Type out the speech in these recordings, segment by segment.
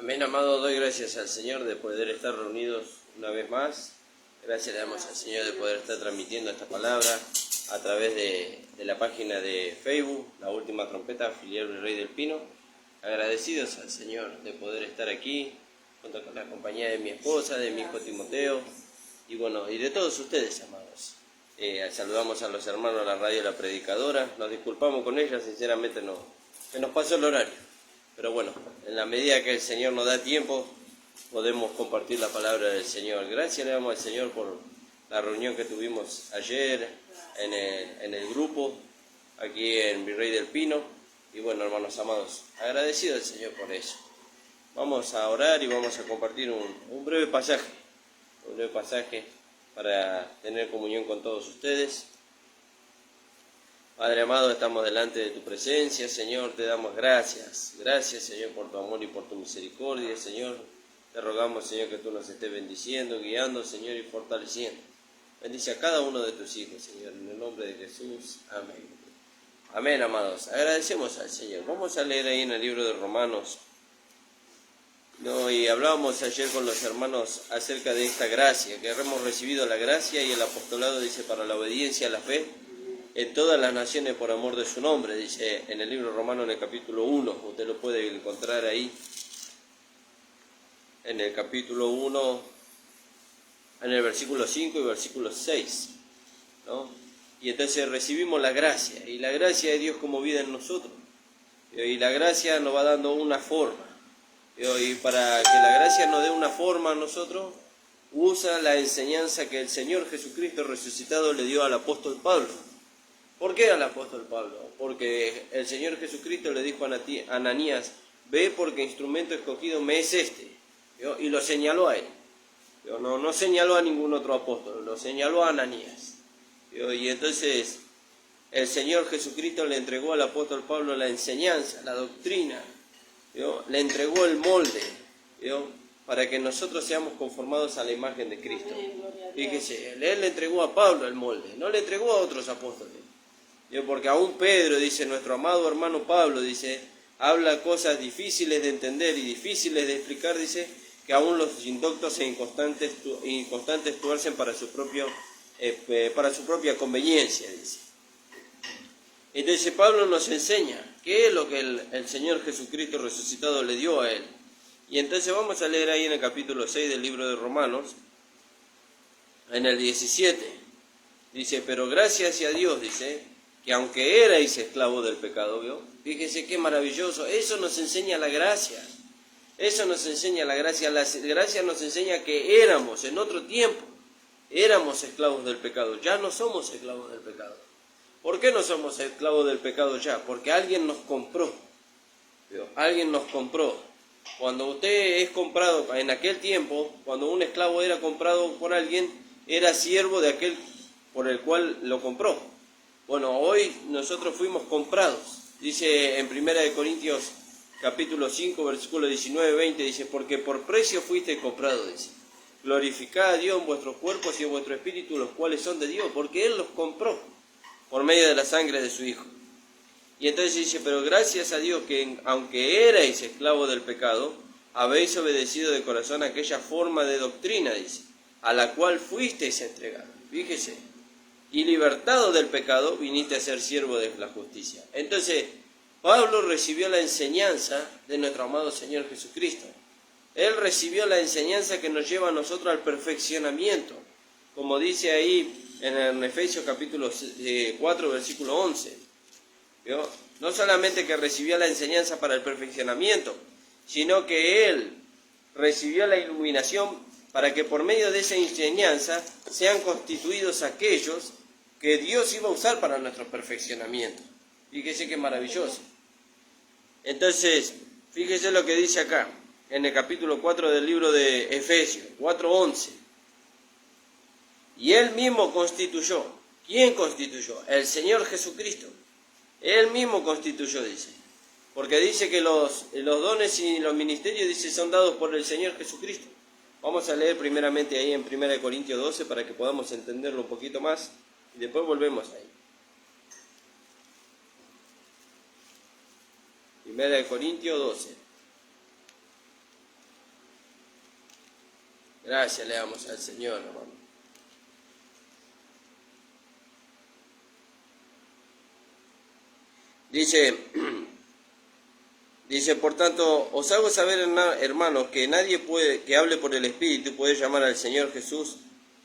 Amén, amado, doy gracias al Señor de poder estar reunidos una vez más. Gracias le damos al Señor de poder estar transmitiendo esta palabra a través de la página de Facebook, La Última Trompeta, filial Virrey del Pino. Agradecidos al Señor de poder estar aquí, junto con la compañía de mi esposa, de mi hijo Timoteo, y bueno, y de todos ustedes, amados. Saludamos a los hermanos de la radio La Predicadora, nos disculpamos con ella, sinceramente se nos pasó el horario. Pero bueno, en la medida que el Señor nos da tiempo, podemos compartir la palabra del Señor. Gracias le damos al Señor por la reunión que tuvimos ayer en el grupo, aquí en Virrey del Pino. Y bueno, hermanos amados, agradecido al Señor por eso. Vamos a orar y vamos a compartir un breve pasaje para tener comunión con todos ustedes. Padre amado, estamos delante de tu presencia, Señor, te damos gracias. Gracias, Señor, por tu amor y por tu misericordia, Señor. Te rogamos, Señor, que tú nos estés bendiciendo, guiando, Señor, y fortaleciendo. Bendice a cada uno de tus hijos, Señor, en el nombre de Jesús. Amén. Amén, amados. Agradecemos al Señor. Vamos a leer ahí en el libro de Romanos. Y hablábamos ayer con los hermanos acerca de esta gracia, que hemos recibido la gracia y el apostolado, dice, para la obediencia a la fe en todas las naciones por amor de su nombre, dice en el libro romano en el capítulo 1, usted lo puede encontrar ahí, en el capítulo 1, en el versículo 5 y versículo 6, ¿no? Y entonces recibimos la gracia, y la gracia de Dios como vida en nosotros, y la gracia nos va dando una forma, y para que la gracia nos dé una forma a nosotros, usa la enseñanza que el Señor Jesucristo resucitado le dio al apóstol Pablo. ¿Por qué al apóstol Pablo? Porque el Señor Jesucristo le dijo a Ananías, ve porque instrumento escogido me es este, ¿vio? Y lo señaló a él. No señaló a ningún otro apóstol, lo señaló a Ananías. ¿Vio? Y entonces el Señor Jesucristo le entregó al apóstol Pablo la enseñanza, la doctrina, ¿vio? Le entregó el molde, ¿vio? Para que nosotros seamos conformados a la imagen de Cristo. Fíjese, él le entregó a Pablo el molde, no le entregó a otros apóstoles. Porque aún Pedro, dice, nuestro amado hermano Pablo, dice, habla cosas difíciles de entender y difíciles de explicar, dice, que aún los indoctos e inconstantes tuercen para su propia conveniencia, dice. Entonces Pablo nos enseña qué es lo que el Señor Jesucristo resucitado le dio a él. Y entonces vamos a leer ahí en el capítulo 6 del libro de Romanos, en el 17, dice, pero gracias a Dios, dice, que aunque erais esclavos del pecado, ¿vio? Fíjese qué maravilloso, eso nos enseña la gracia, la gracia nos enseña que éramos en otro tiempo, éramos esclavos del pecado, ya no somos esclavos del pecado. ¿Por qué no somos esclavos del pecado ya? Porque alguien nos compró, ¿vio? Alguien nos compró. Cuando usted es comprado, en aquel tiempo, cuando un esclavo era comprado por alguien, era siervo de aquel por el cual lo compró. Bueno, hoy nosotros fuimos comprados, dice en 1 Corintios capítulo 5, versículo 19-20, dice, porque por precio fuiste comprado, dice, glorificad a Dios en vuestros cuerpos y en vuestro espíritu, los cuales son de Dios, porque Él los compró por medio de la sangre de su Hijo. Y entonces dice, pero gracias a Dios que aunque erais esclavos del pecado, habéis obedecido de corazón aquella forma de doctrina, dice, a la cual fuisteis entregados. Fíjese, y libertado del pecado, viniste a ser siervo de la justicia. Entonces, Pablo recibió la enseñanza de nuestro amado Señor Jesucristo. Él recibió la enseñanza que nos lleva a nosotros al perfeccionamiento, como dice ahí en Efesios capítulo 4, versículo 11. ¿Vio? No solamente que recibió la enseñanza para el perfeccionamiento, sino que él recibió la iluminación para que por medio de esa enseñanza sean constituidos aquellos que Dios iba a usar para nuestro perfeccionamiento. Fíjese qué maravilloso. Entonces, fíjese lo que dice acá, en el capítulo 4 del libro de Efesios, 4:11. Y Él mismo constituyó. ¿Quién constituyó? El Señor Jesucristo. Él mismo constituyó, dice. Porque dice que los dones y los ministerios, dice, son dados por el Señor Jesucristo. Vamos a leer primeramente ahí en 1 Corintios 12 para que podamos entenderlo un poquito más. Y después volvemos ahí. 1 Corintios 12. Gracias le damos al Señor, hermano. Dice, por tanto, os hago saber, hermanos, que nadie que hable por el Espíritu puede llamar al Señor Jesús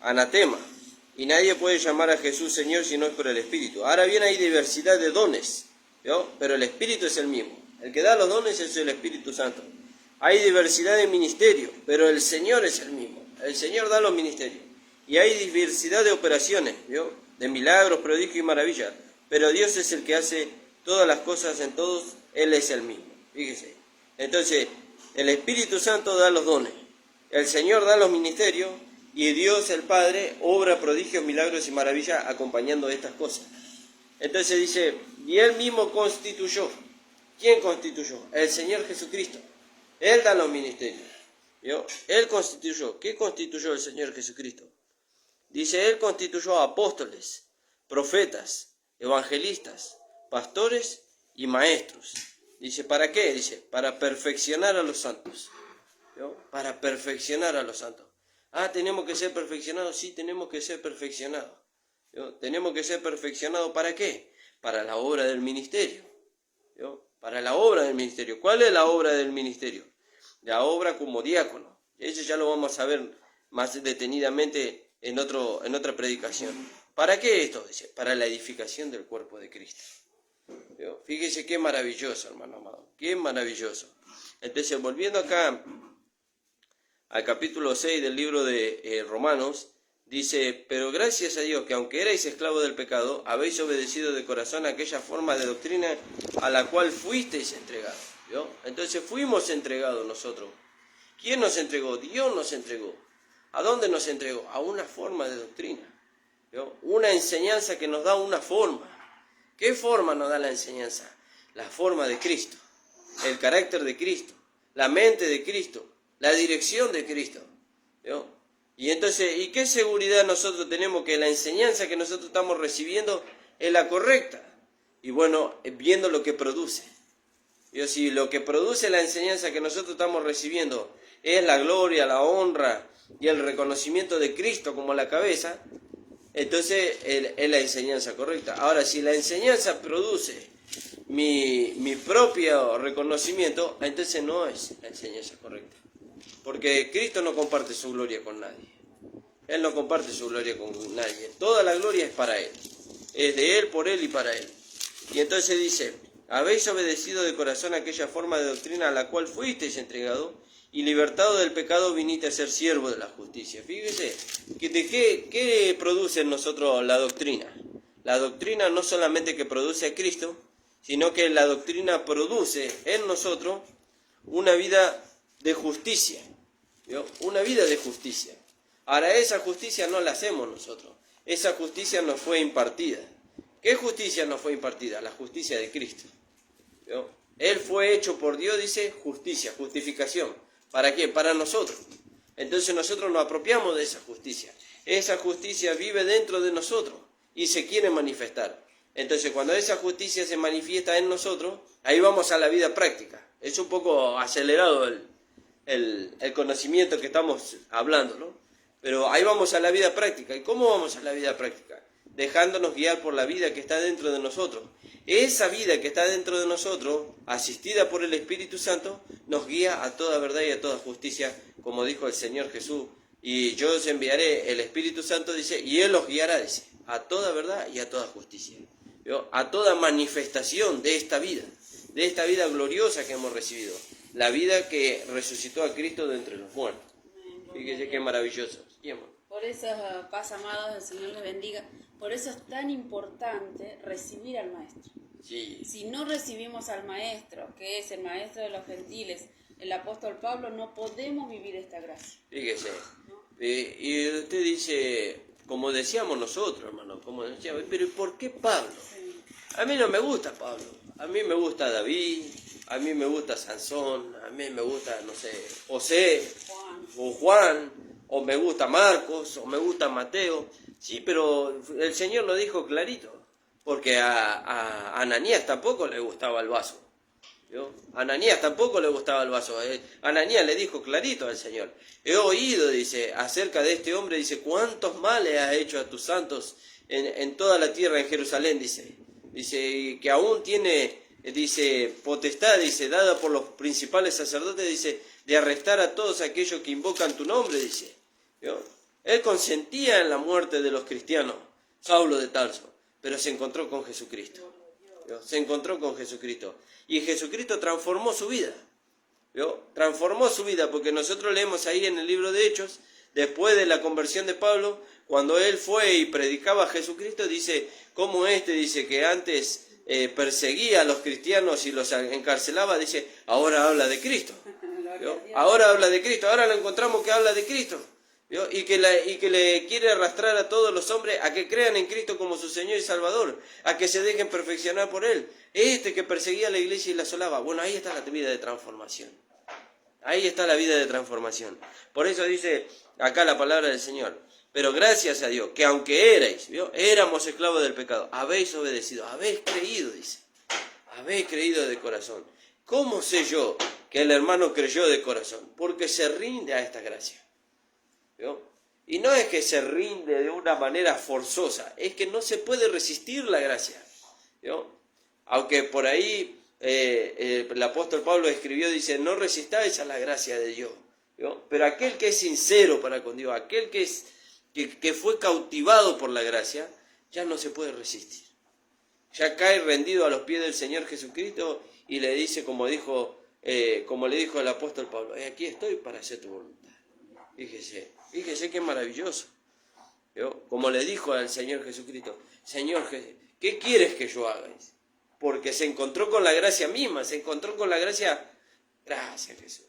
anatema, y nadie puede llamar a Jesús Señor si no es por el Espíritu. Ahora bien, hay diversidad de dones, ¿no? Pero el Espíritu es el mismo. El que da los dones es el Espíritu Santo. Hay diversidad de ministerios, pero el Señor es el mismo. El Señor da los ministerios. Y hay diversidad de operaciones, ¿no? De milagros, prodigios y maravillas. Pero Dios es el que hace todas las cosas en todos. Él es el mismo. Fíjese. Entonces, el Espíritu Santo da los dones. El Señor da los ministerios. Y Dios, el Padre, obra prodigios, milagros y maravillas acompañando estas cosas. Entonces dice, y Él mismo constituyó. ¿Quién constituyó? El Señor Jesucristo. Él da los ministerios. ¿Vio? Él constituyó. ¿Qué constituyó el Señor Jesucristo? Dice, Él constituyó apóstoles, profetas, evangelistas, pastores y maestros. Dice, ¿para qué? Dice, para perfeccionar a los santos. ¿Vio? Para perfeccionar a los santos. Ah, ¿tenemos que ser perfeccionados? Sí, tenemos que ser perfeccionados. ¿Vio? Tenemos que ser perfeccionados, ¿para qué? Para la obra del ministerio. ¿Vio? Para la obra del ministerio. ¿Cuál es la obra del ministerio? La obra como diácono. Eso ya lo vamos a ver más detenidamente en otra predicación. ¿Para qué esto? Dice, para la edificación del cuerpo de Cristo. ¿Vio? Fíjese qué maravilloso, hermano amado. Qué maravilloso. Entonces, volviendo acá al capítulo 6 del libro de Romanos, dice, pero gracias a Dios que aunque erais esclavos del pecado, habéis obedecido de corazón a aquella forma de doctrina a la cual fuisteis entregados. ¿Vio? Entonces fuimos entregados nosotros. ¿Quién nos entregó? Dios nos entregó. ¿A dónde nos entregó? A una forma de doctrina. ¿Vio? Una enseñanza que nos da una forma. ¿Qué forma nos da la enseñanza? La forma de Cristo, el carácter de Cristo, la mente de Cristo, la dirección de Cristo. ¿Vio? Y entonces, ¿y qué seguridad nosotros tenemos que la enseñanza que nosotros estamos recibiendo es la correcta? Y bueno, viendo lo que produce. ¿Vio? Si lo que produce la enseñanza que nosotros estamos recibiendo es la gloria, la honra y el reconocimiento de Cristo como la cabeza, entonces es la enseñanza correcta. Ahora, si la enseñanza produce mi propio reconocimiento, entonces no es la enseñanza correcta. Porque Cristo no comparte su gloria con nadie. Él no comparte su gloria con nadie. Toda la gloria es para Él. Es de Él, por Él y para Él. Y entonces dice, habéis obedecido de corazón aquella forma de doctrina a la cual fuisteis entregados, y libertado del pecado viniste a ser siervo de la justicia. Fíjese, ¿qué produce en nosotros la doctrina? La doctrina no solamente que produce a Cristo, sino que la doctrina produce en nosotros una vida de justicia. ¿Vio? Una vida de justicia. Ahora, esa justicia no la hacemos nosotros. Esa justicia nos fue impartida. ¿Qué justicia nos fue impartida? La justicia de Cristo. ¿Vio? Él fue hecho por Dios, dice, justicia, justificación. ¿Para qué? Para nosotros. Entonces nosotros nos apropiamos de esa justicia. Esa justicia vive dentro de nosotros y se quiere manifestar. Entonces cuando esa justicia se manifiesta en nosotros, ahí vamos a la vida práctica. Es un poco acelerado el conocimiento que estamos hablando, ¿no? Pero ahí vamos a la vida práctica. ¿Y cómo vamos a la vida práctica? Dejándonos guiar por la vida que está dentro de nosotros. Esa vida que está dentro de nosotros, asistida por el Espíritu Santo, nos guía a toda verdad y a toda justicia, como dijo el Señor Jesús. Y yo os enviaré el Espíritu Santo, dice, y Él os guiará, dice, a toda verdad y a toda justicia. ¿Vio? A toda manifestación de esta vida gloriosa que hemos recibido. La vida que resucitó a Cristo de entre los muertos. Fíjese qué maravilloso. Por eso, paz amados, el Señor les bendiga. Por eso es tan importante recibir al Maestro. Sí. Si no recibimos al Maestro, que es el Maestro de los gentiles, el apóstol Pablo, no podemos vivir esta gracia. Fíjese. ¿No? Y usted dice, como decíamos nosotros, hermano, como decíamos, pero ¿por qué Pablo? Sí. A mí no me gusta Pablo. A mí me gusta David, a mí me gusta Sansón, a mí me gusta, no sé, José, o Juan, o me gusta Marcos, o me gusta Mateo. Sí, pero el Señor lo dijo clarito, porque a Ananías tampoco le gustaba el vaso. ¿Vio? A Ananías tampoco le gustaba el vaso. Ananías le dijo clarito al Señor: he oído, dice, acerca de este hombre, dice, cuántos males has hecho a tus santos en toda la tierra, en Jerusalén, dice. Dice, que aún tiene, dice, potestad, dice, dada por los principales sacerdotes, dice, de arrestar a todos aquellos que invocan tu nombre, dice. ¿Vio? Él consentía en la muerte de los cristianos, Saulo de Tarso, pero se encontró con Jesucristo. ¿Vio? Se encontró con Jesucristo. Y Jesucristo transformó su vida. ¿Vio? Transformó su vida, porque nosotros leemos ahí en el libro de Hechos, después de la conversión de Pablo, cuando él fue y predicaba a Jesucristo, dice, como dice, que antes perseguía a los cristianos y los encarcelaba, dice, ahora habla de Cristo. ¿Vio? Ahora habla de Cristo, ahora lo encontramos que habla de Cristo. ¿Vio? Y que le quiere arrastrar a todos los hombres a que crean en Cristo como su Señor y Salvador, a que se dejen perfeccionar por Él. Que perseguía a la iglesia y la asolaba. Bueno, ahí está la vida de transformación. Ahí está la vida de transformación. Por eso dice acá la palabra del Señor: pero gracias a Dios, que aunque éramos esclavos del pecado, habéis obedecido, habéis creído, dice. Habéis creído de corazón. ¿Cómo sé yo que el hermano creyó de corazón? Porque se rinde a esta gracia. ¿Vio? Y no es que se rinde de una manera forzosa, es que no se puede resistir la gracia. ¿Vio? Aunque por ahí el apóstol Pablo escribió, dice, no resistáis a la gracia de Dios. ¿Vio? Pero aquel que es sincero para con Dios, aquel que fue cautivado por la gracia, ya no se puede resistir. Ya cae rendido a los pies del Señor Jesucristo y le dice, como le dijo el apóstol Pablo, aquí estoy para hacer tu voluntad. Fíjese qué maravilloso. ¿Vio? Como le dijo al Señor Jesucristo, Señor, ¿qué quieres que yo haga? Porque se encontró con la gracia misma, se encontró con la gracia. Gracias, Jesús.